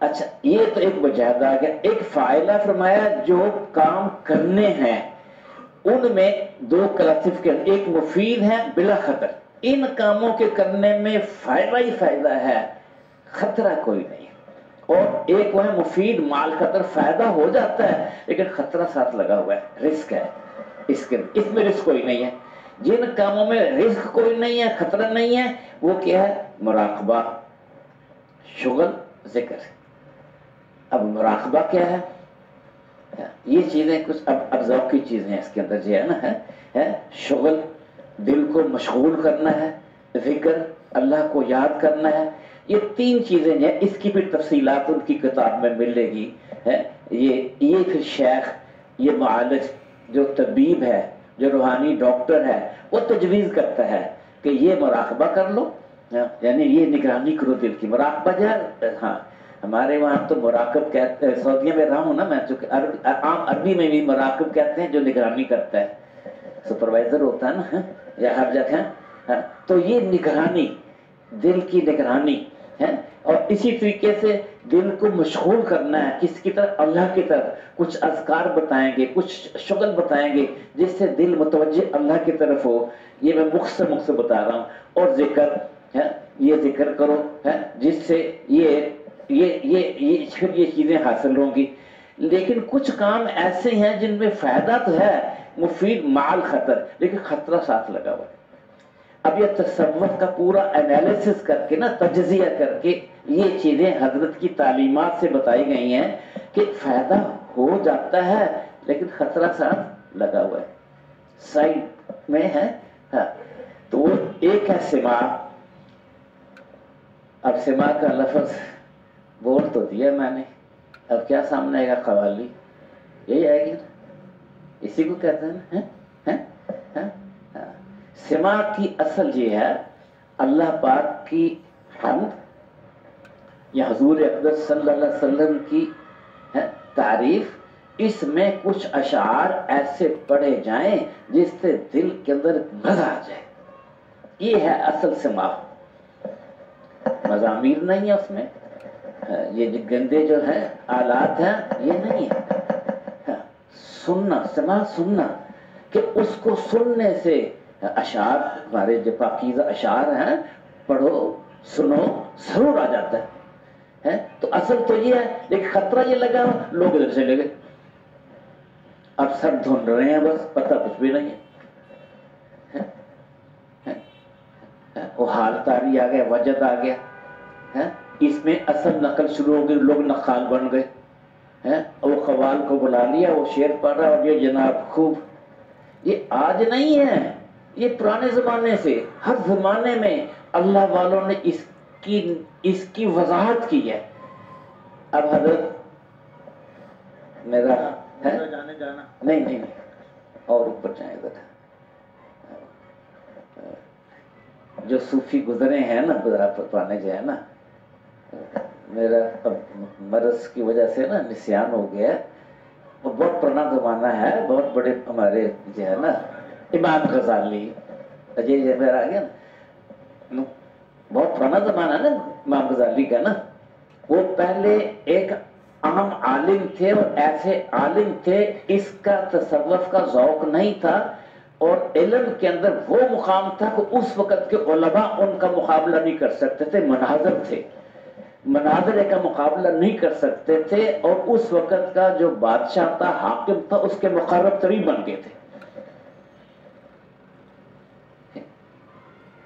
اچھا یہ تو ایک مجاہدہ آ گیا. ایک فاعلہ فرمایا جو کام کرنے ہیں ان میں دو کلاسیفیکیشن، ایک مفید ہے بلا خطر، ان کاموں کے کرنے میں فائدہ ہی فائدہ ہے، خطرہ کوئی نہیں. اور ایک وہ ہے مفید مال خطر، فائدہ ہو جاتا ہے لیکن خطرہ ساتھ لگا ہوا ہے، رسک ہے، اس میں رسک کوئی نہیں ہے. جن کاموں میں رسک کوئی نہیں ہے، خطرہ نہیں ہے، وہ کیا ہے؟ مراقبہ، شغل، ذکر. اب مراقبہ کیا ہے؟ یہ چیزیں کچھ اب ذوق کی چیزیں ہیں اس کے اندر جو ہے نا، ہے شغل، دل کو مشغول کرنا ہے، ذکر، اللہ کو یاد کرنا ہے. یہ تین چیزیں ہیں، اس کی بھی تفصیلات ان کی کتاب میں ملے گی. یہ پھر شیخ، یہ معالج جو طبیب ہے، جو روحانی ڈاکٹر ہے، وہ تجویز کرتا ہے کہ یہ مراقبہ کر لو، یعنی یہ نگرانی کرو دل کی. مراقبہ جو ہے، ہاں ہمارے وہاں تو مراقب کہتے ہیں، سعودیہ میں رہا ہوں نا میں، چونکہ عام عربی میں بھی مراقب کہتے ہیں جو نگرانی کرتا ہے، سپروائزر ہوتا ہے نا یا ہر جگہ. تو یہ نگرانی، دل کی نگرانی ہے. اور اسی طریقے سے دل کو مشغول کرنا ہے کس کی طرف؟ اللہ کی طرف. کچھ اذکار بتائیں گے، کچھ شغل بتائیں گے جس سے دل متوجہ اللہ کی طرف ہو. یہ میں مختصر بتا رہا ہوں. اور ذکر ہے، یہ ذکر کرو ہے جس سے پھر یہ چیزیں حاصل ہوں گی. لیکن کچھ کام ایسے ہیں جن میں فائدہ تو ہے، مفید مال خطر، لیکن خطرہ ساتھ لگا ہوا ہے. اب یہ تصوف کا پورا انالیسس کر کے نا، تجزیہ کر کے یہ چیزیں حضرت کی تعلیمات سے بتائی گئی ہیں کہ فائدہ ہو جاتا ہے لیکن خطرہ ساتھ لگا ہوا ہے، سائڈ میں ہے. تو وہ ایک ہے سماع. اب سماع کا لفظ بول تو دیا میں نے، اب کیا سامنے آئے گا؟ قوالی، یہی آئے گی نا، اسی کو کہتے ہیں نا. سماع کی اصل یہ ہے اللہ پاک کی حمد یا حضور اقدس صلی اللہ علیہ وسلم کی تعریف. اس میں کچھ اشعار ایسے پڑھے جائیں جس سے دل کے اندر مزہ آ جائے، یہ ہے اصل سماع. مزامیر نہیں ہے اس میں، یہ جو گندے جو ہیں آلات ہیں یہ نہیں ہے. سننا، سماع سننا، کہ اس کو سننے سے اشعار، ہمارے جو پاکیزہ اشعار ہیں، پڑھو سنو ضرور آ جاتا ہے. تو اصل تو یہ ہے، لیکن خطرہ یہ لگا لوگ ادھر سے لے گئے، اب سب ڈھونڈ رہے ہیں، بس پتہ کچھ بھی نہیں ہے. وہ حال تاری آ گیا، وجد آ گیا، اس میں اصل نقل شروع ہو گئی، لوگ نقال بن گئے. وہ قوال کو بلا لیا، وہ شعر پڑھ رہا، اور یہ جناب خوب. یہ آج نہیں ہے، یہ پرانے زمانے سے، ہر زمانے میں اللہ والوں نے اس کی وضاحت کی ہے. اب حضرت میرا ہے نہیں اور اوپر جائیں ادھر. جو صوفی گزرے ہیں نا، پرانے جو ہے نا، میرا اب مرض کی وجہ سے نا نسیان ہو گیا. وہ بہت پرانا زمانہ ہے، بہت بڑے ہمارے جو ہے نا امام غزالی، یہ میرا آ گیا نا، بہت پرانا زمانہ ہے نا امام غزالی کا نا. وہ پہلے ایک عام عالم تھے، اور ایسے عالم تھے اس کا تصوف کا ذوق نہیں تھا، اور علم کے اندر وہ مقام تھا کہ اس وقت کے علماء ان کا مقابلہ نہیں کر سکتے تھے. مناظر تھے، مناظرے کا مقابلہ نہیں کر سکتے تھے، اور اس وقت کا جو بادشاہ تھا، حاکم تھا، اس کے مقرب ترین بن گئے تھے.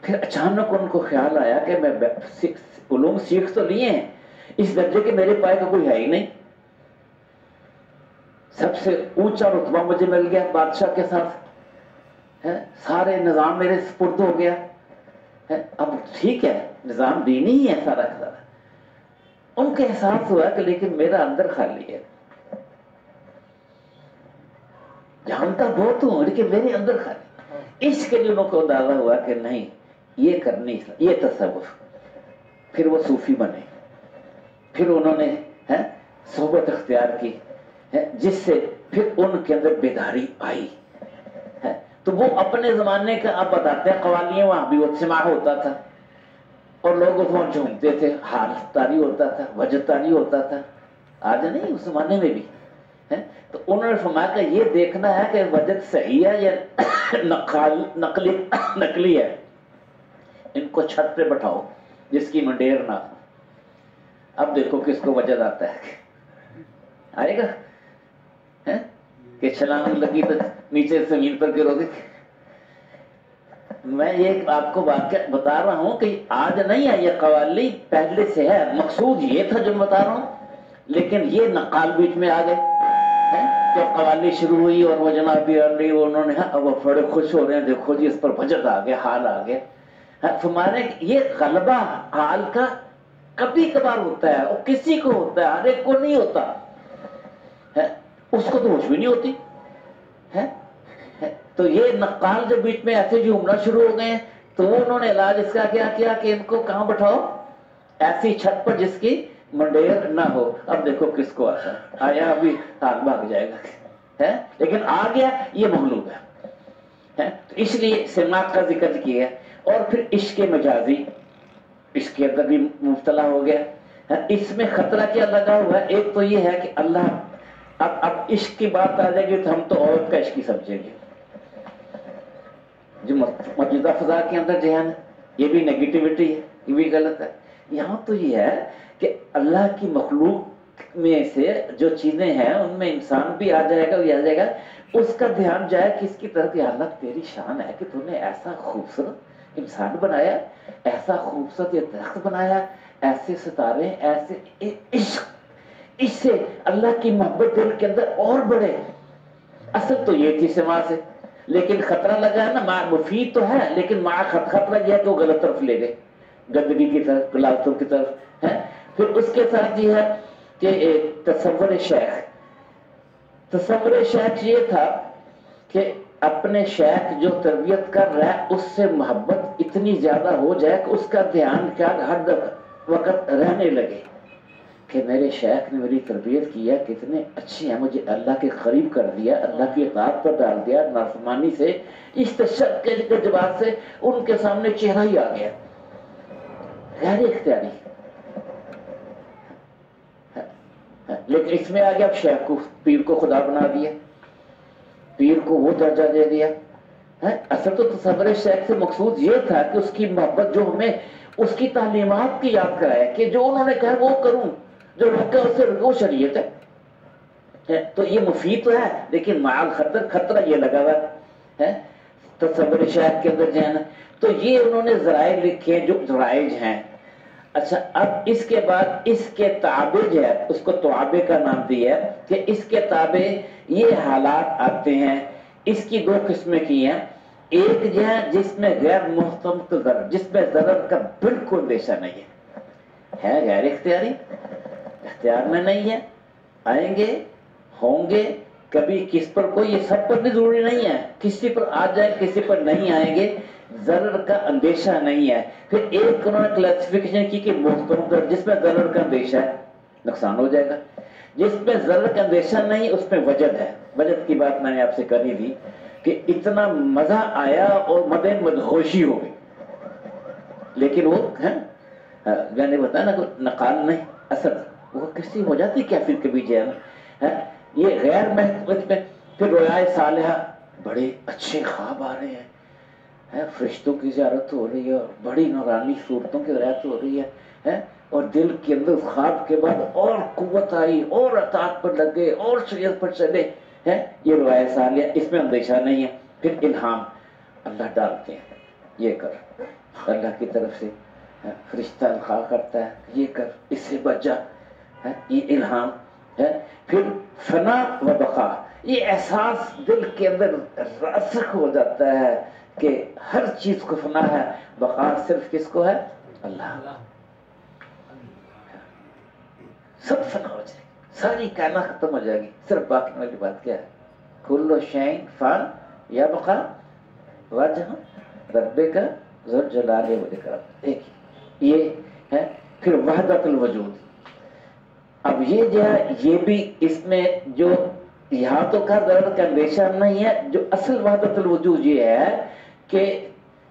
پھر اچانک ان کو خیال آیا کہ میں علوم سیکھ تو لیے ہیں، اس درجے کے میرے پائے کا کوئی ہے ہی نہیں. سب سے اونچا رتبہ مجھے مل گیا بادشاہ کے ساتھ، سارے نظام میرے سپرد ہو گیا. اب ٹھیک ہے، نظام دینی ہی ہے سارا کا سارا. ان کا احساس ہوا کہ لیکن میرا اندر خالی ہے، جانتا بہت ہوں لیکن میرے اندر خالی. اس کے لیے انہوں کو اندازہ ہوا کہ نہیں، یہ کرنی، یہ تصوف. پھر وہ صوفی بنے، پھر انہوں نے صحبت اختیار کی، جس سے پھر ان کے اندر بیداری آئی. تو وہ اپنے زمانے کا آپ بتاتے ہیں قوالیاں، وہاں بھی وہ سماع ہوتا تھا. اور لوگ اس میں جھومتے تھے، حالت تاری ہوتا تھا، وجد تاری ہوتا تھا، آج نہیں اس زمانے میں بھی ہے۔ تو انہوں نے فرمایا کہ یہ دیکھنا ہے کہ وجد صحیح ہے یا نقلی ہے، ان کو چھت پہ بٹھاؤ جس کی منڈیر نہ ہو۔ اب دیکھو کس کو وجد آتا ہے، آئے گا کہ چھلانگ لگی تو نیچے زمین پر گرو گے۔ میں یہ آپ کو واقعہ بتا رہا ہوں کہ آج نہیں ہے، یہ قوالی پہلے سے ہے، مقصود یہ تھا جو بتا رہا ہوں، لیکن یہ نقال بیچ میں آ گئے۔ جب قوالی شروع ہوئی اور وہ جناب انہوں نے وہ بڑے خوش ہو رہے ہیں، دیکھو جی اس پر وجد آ گیا، حال آ گیا۔ تمہارے یہ غلبہ حال کا کبھی کبھار ہوتا ہے، اور کسی کو ہوتا ہے، ہر ایک کو نہیں ہوتا ہے، اس کو تو ہوش بھی نہیں ہوتی ہے۔ تو یہ نقال جب بیچ میں ایسے جھومنا شروع ہو گئے ہیں، تو وہ انہوں نے علاج اس کا کیا کیا کہ ان کو کہاں بٹھاؤ، ایسی چھت پر جس کی منڈیر نہ ہو۔ اب دیکھو کس کو آتا ہے، آیا ابھی آگ بھاگ جائے گا ہے، لیکن آ گیا یہ مغلوب ہے۔ تو اس لیے سماعت کا ذکر کیا ہے، اور پھر عشق مجازی، عشق کے اندر بھی مبتلا ہو گیا۔ اس میں خطرہ کیا لگا ہوا ہے، ایک تو یہ ہے کہ اللہ اب عشق کی بات آ جائے گی تو ہم تو عورت کا عشق ہی سمجھیں گے، جو موجودہ فضا کے اندر ذہن ہے، یہ بھی نیگیٹیوٹی ہے، یہ بھی غلط ہے۔ یہاں تو یہ ہے کہ اللہ کی مخلوق میں سے جو چیزیں ہیں ان میں انسان بھی آ جائے گا، یہ آ جائے گا، اس کا دھیان جائے کس کی طرف کہ اللہ تیری شان ہے کہ تو نے ایسا خوبصورت انسان بنایا، ایسا خوبصورت یہ درخت بنایا، ایسے ستارے، ایسے عشق، اس سے اللہ کی محبت دل کے اندر اور بڑھے۔ اصل تو یہ تھی سما سے، لیکن خطرہ لگا ہے نا، مفید تو ہے لیکن مع خطرہ یہ ہے کہ وہ غلط طرف لے گئے، گندگی کی طرف، غلطوں کی طرف ہے۔ پھر اس کے ساتھ یہ ہے کہ تصور شیخ یہ تھا کہ اپنے شیخ جو تربیت کر رہا ہے اس سے محبت اتنی زیادہ ہو جائے کہ اس کا دھیان کیا ہر وقت رہنے لگے کہ میرے شیخ نے میری تربیت کی ہے، کتنے اچھے ہیں، مجھے اللہ کے قریب کر دیا، اللہ کی اطاعت پر ڈال دیا، نافرمانی سے، اس تشدد کے جذبات سے ان کے سامنے چہرہ ہی آ گیا، غیر اختیاری۔ لیکن اس میں آگے اب شیخ کو، پیر کو خدا بنا دیا، پیر کو وہ درجہ دے دیا۔ اصل تو تصور شیخ سے مقصود یہ تھا کہ اس کی محبت جو ہمیں اس کی تعلیمات کی یاد کرائے کہ جو انہوں نے کہا وہ کروں، جو رکھا اس سے رکو شریعت ہے۔ تو یہ مفید تو ہے لیکن معال خطرہ یہ لگا ہوا ہے تصور شیخ کے اندر جانا۔ تو یہ انہوں نے ذرائع لکھے جو ذرائع ہیں۔ اچھا، اب اس کے بعد اس کے تابع جو ہے، اس کو توابع کا نام دیا ہے کہ اس کے تابع یہ حالات آتے ہیں۔ اس کی دو قسمیں کی ہیں، ایک جو ہے جس میں غیر محتمل ضرر، جس میں ضرر کا بالکل اندیشہ نہیں ہے غیر اختیاری، اختیار میں نہیں ہے، آئیں گے، ہوں گے، کبھی کس پر کوئی، یہ سب پر بھی ضروری نہیں ہے، کسی پر آ جائیں کسی پر نہیں آئیں گے، ضرر کا اندیشہ نہیں ہے۔ پھر ایک انہوں نے کلاسیفیکیشن کی کہ محتمل، جس میں ضرر کا اندیشہ ہے، نقصان ہو جائے گا، جس میں ضرر کا اندیشہ نہیں اس میں وجد ہے۔ وجد کی بات میں نے آپ سے کری تھی کہ اتنا مزہ آیا اور مدہوشی ہو گئی، لیکن وہ میں نے بتایا نا نقال نہیں، اثر وہ کسی ہو جاتی کیفیت کبھی جو ہے یہ غیر محتمل میں۔ پھر رویائے صالحہ، بڑے اچھے خواب آ رہے ہیں، فرشتوں کی زیارت ہو رہی ہے، اور بڑی نورانی صورتوں کی زیارت ہو رہی ہے، اور دل کے اندر خواب کے بعد اور قوت آئی، اور اطاعت پر لگ گئے، اور شریعت پر چلے، یہ روایہ صالحہ، اس میں اندیشہ نہیں ہے۔ پھر الہام، اللہ ڈالتے ہیں، یہ کر، اللہ کی طرف سے فرشتہ القاء کرتا ہے، یہ کر، اس سے بچ جا، یہ الہام ہے۔ پھر فنا و بقا، یہ احساس دل کے اندر راسخ ہو جاتا ہے کہ ہر چیز کو فنا ہے، بقا صرف کس کو ہے؟ اللہ۔ سب فنا ہو جائے گی، ساری کائنات ختم ہو جائے گی، صرف باقی والی بات کیا ہے؟ کل شیء فان یبقى وجہ ربک ذو الجلال والاکرام، ایک یہ ہے۔ پھر وحدت الوجود، اب یہ جو ہے یہ بھی اس میں جو یہاں تو کا ضرر کا اندیشہ نہیں ہے، جو اصل وحدت الوجود یہ ہے کہ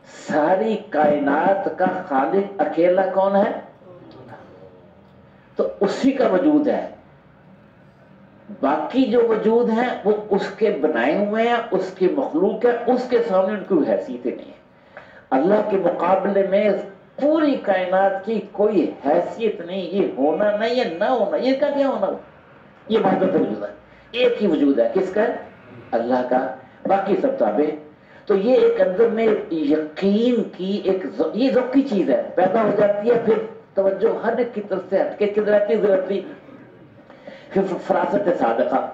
ساری کائنات کا خالق اکیلا کون ہے؟ تو اسی کا وجود ہے، باقی جو وجود ہیں وہ اس کے بنائے ہوئے ہیں، اس کی مخلوق ہے، اس کے سامنے ان کی حیثیت نہیں ہے۔ اللہ کے مقابلے میں پوری کائنات کی کوئی حیثیت نہیں، یہ ہونا نہیں ہے، نہ ہونا، یہ کا کیا ہونا ہو، یہ وحدت وجود ہے، ایک ہی وجود ہے، کس کا ہے؟ اللہ کا، باقی سب تابع۔ تو یہ ایک اندر میں یقین کی ایک یہ ذوقی چیز ہے، پیدا ہو جاتی ہے، پھر توجہ ہر ایک کی طرف سے ہٹ کے قدرتی ضرورتی، پھر فراست صادقہ،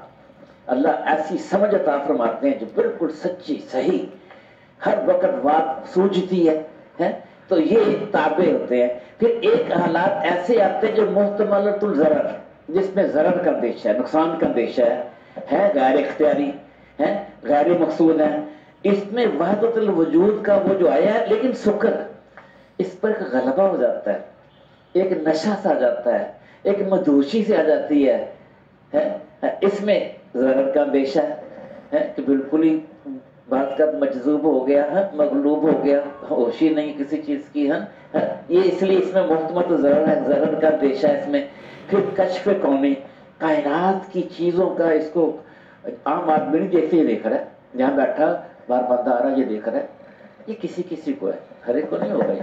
اللہ ایسی سمجھ عطا فرماتے ہیں جو بالکل سچی صحیح ہر وقت بات سوجتی ہے، تو یہ تابع ہوتے ہیں۔ پھر ایک حالات ایسے آتے ہیں جو محتملۃ الضرر، جس میں ضرر کا اندیشہ ہے، نقصان کا اندیشہ ہے، غیر اختیاری ہے، غیر مقصود ہے۔ اس میں وحدت الوجود کا وہ جو آیا ہے، لیکن شکر اس پر ایک غلبہ ہو جاتا ہے، ایک نشہ سا آ جاتا ہے، ایک مدہوشی سے آ جاتی ہے، اس میں ضرر کا اندیشہ ہے کہ بالکل ہی بات کا مجذوب ہو گیا ہے، مغلوب ہو گیا، ہوش ہی نہیں کسی چیز کی ہے، یہ اس لیے اس میں محتمل ضرر ہے، ضرر کا اندیشہ ہے اس میں۔ پھر کشف کونی، کائنات کی چیزوں کا، اس کو عام آدمی نہیں جیسے ہی دیکھ رہا ہے، جہاں بیٹھا بار بندہ آ رہا یہ دیکھ رہا ہے، یہ کسی کسی کو ہے، ہر ایک کو نہیں ہوگا یہ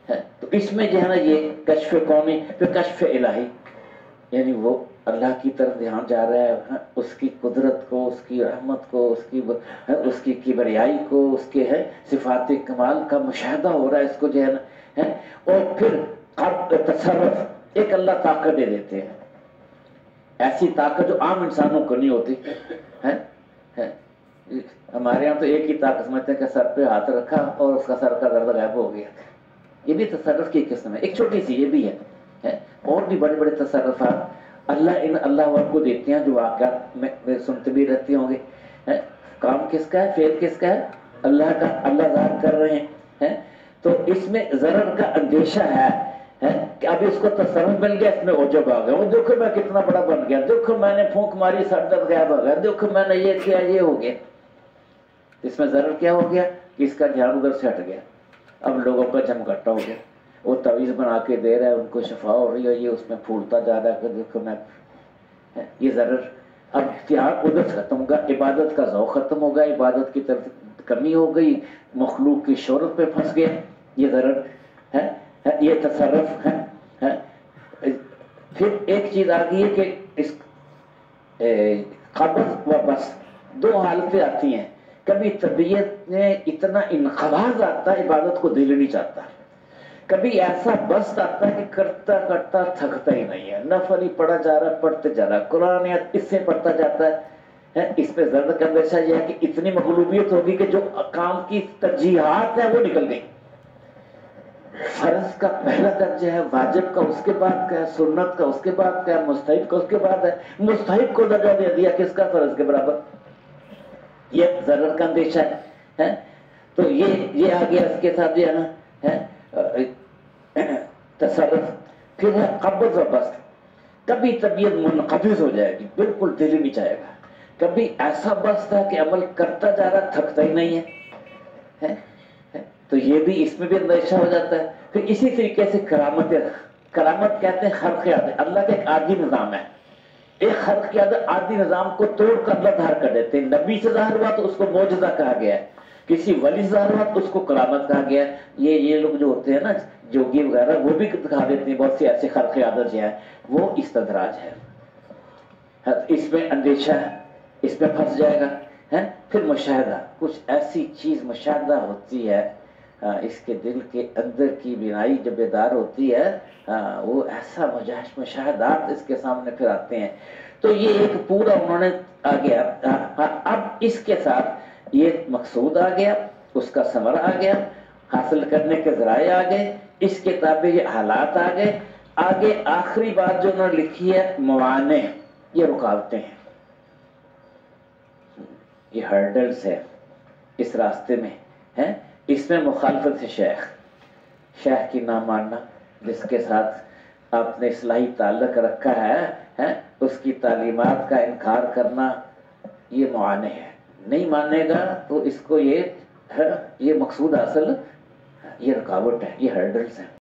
ہے۔ تو اس میں جو ہے نا یہ کشف کونی، پھر کشف الہی، یعنی وہ اللہ کی طرف دھیان جا رہا ہے، اس کی قدرت کو، اس کی رحمت کو، اس کی کبریائی کو، اس کے ہے صفات کمال کا مشاہدہ ہو رہا ہے، اس کو جو ہے نا، اور پھر تصرف، ایک اللہ طاقت دے دیتے ہیں، ایسی طاقت جو عام انسانوں کو نہیں ہوتی ہے۔ ہمارے یہاں تو ایک ہی طاقت سمجھتے ہیں کہ سر پہ ہاتھ رکھا اور اس کا سر کا درد غائب ہو گیا، یہ بھی تصرف کی قسم ہے، ایک چھوٹی سی یہ بھی ہے، اور بھی بڑے بڑے تصرفات اللہ ان اللہ کو دیتے ہیں جو واقعات میں سنتے بھی رہتے ہوں گے۔ کام کس کا ہے، فعل کس کا ہے؟ اللہ کا، اللہ ظاہر کر رہے ہیں، تو اس میں ضرر کا اندیشہ ہے کہ اب اس کو تصرف مل گیا، اس میں عجب آ گیا، وہ دیکھو میں کتنا بڑا بن گیا، دیکھو میں نے پھونک ماری سر درد غائب ہو گیا، دیکھو میں نے یہ کیا یہ ہو گیا۔ اس میں ضرر کیا ہو گیا کہ اس کا دھیان ادھر سے ہٹ گیا، اب لوگوں کا جمگٹا ہو گیا، وہ تعویذ بنا کے دے رہا ہے، ان کو شفا ہو رہی ہے، یہ اس میں پھولتا جا رہا ہے کہ دیکھو میں، یہ ضرر، اب دھیان ادھر سے ختم ہوگا، عبادت کا ذوق ختم ہوگا، عبادت کی طرف کمی ہو گئی، مخلوق کی شہرت پہ پھنس گیا، یہ ضرر ہے، یہ تصرف ہے۔ پھر ایک چیز آ گئی ہے کہ اس قبض و بس، دو حالتیں آتی ہیں، کبھی طبیعت میں اتنا انقباض آتا ہے عبادت کو دل نہیں چاہتا، کبھی ایسا بست آتا ہے کہ کرتا کرتا تھکتا ہی نہیں ہے، نفل ہی پڑھا جا رہا ہے، پڑھتے جا رہا ہے، قرآن اس سے پڑھتا جاتا ہے، اس پہ زرد کا اندیشہ یہ ہے کہ اتنی مغلوبیت ہوگی کہ جو کام کی ترجیحات ہیں وہ نکل گئی، فرض کا پہلا درجہ ہے، واجب کا اس کے بعد کا ہے، سنت کا اس کے بعد کا ہے، مستحب کا اس کے بعد ہے، مستحب کو درجہ دے دیا کس کا؟ فرض کے برابر، یہ ضرر کا اندیشہ ہے۔ تو یہ آ گیا، اس کے ساتھ یہ ہے تصرف۔ پھر ہے قبض و بسط، کبھی طبیعت منقبض ہو جائے گی، بالکل دل ہی نہیں چاہے گا، کبھی ایسا بسط ہے کہ عمل کرتا جا رہا تھکتا ہی نہیں ہے، تو یہ بھی اس میں بھی اندیشہ ہو جاتا ہے۔ پھر اسی طریقے سے کرامت کہتے ہیں خرق عادت، اللہ کا ایک عادی نظام ہے، ایک خلق کی عادت عادی نظام کو توڑ کر اللہ ظاہر کر دیتے ہیں، نبی سے ظاہر ہوا تو اس کو معجزہ کہا گیا ہے، کسی ولی سے ظاہر ہوا تو اس کو کرامت کہا گیا ہے۔ یہ لوگ جو ہوتے ہیں نا جوگی وغیرہ، وہ بھی دکھا دیتے ہیں بہت سی ایسے خلق عادت جو ہے، وہ استدراج ہے، اس میں اندیشہ ہے، اس میں پھنس جائے گا۔ پھر مشاہدہ، کچھ ایسی چیز مشاہدہ ہوتی ہے، اس کے دل کے اندر کی بینائی جب بیدار ہوتی ہے، وہ ایسا مشاہدات اس کے سامنے پھر آتے ہیں۔ تو یہ ایک پورا انہوں نے آ گیا، اب اس کے ساتھ یہ مقصود آ گیا، اس کا ثمر آ گیا، حاصل کرنے کے ذرائع آ گئے، اس کے تابع یہ حالات آ گئے۔ آگے آخری بات جو انہوں نے لکھی ہے، موانع، یہ رکاوٹیں ہیں، یہ ہرڈلز ہے اس راستے میں، ہیں اس میں مخالفت شیخ کی نہ ماننا، جس کے ساتھ آپ نے اصلاحی تعلق رکھا ہے، اس کی تعلیمات کا انکار کرنا، یہ معانع ہے، نہیں مانے گا تو اس کو یہ ہے، یہ مقصود اصل، یہ رکاوٹ ہے، یہ ہرڈلز ہیں.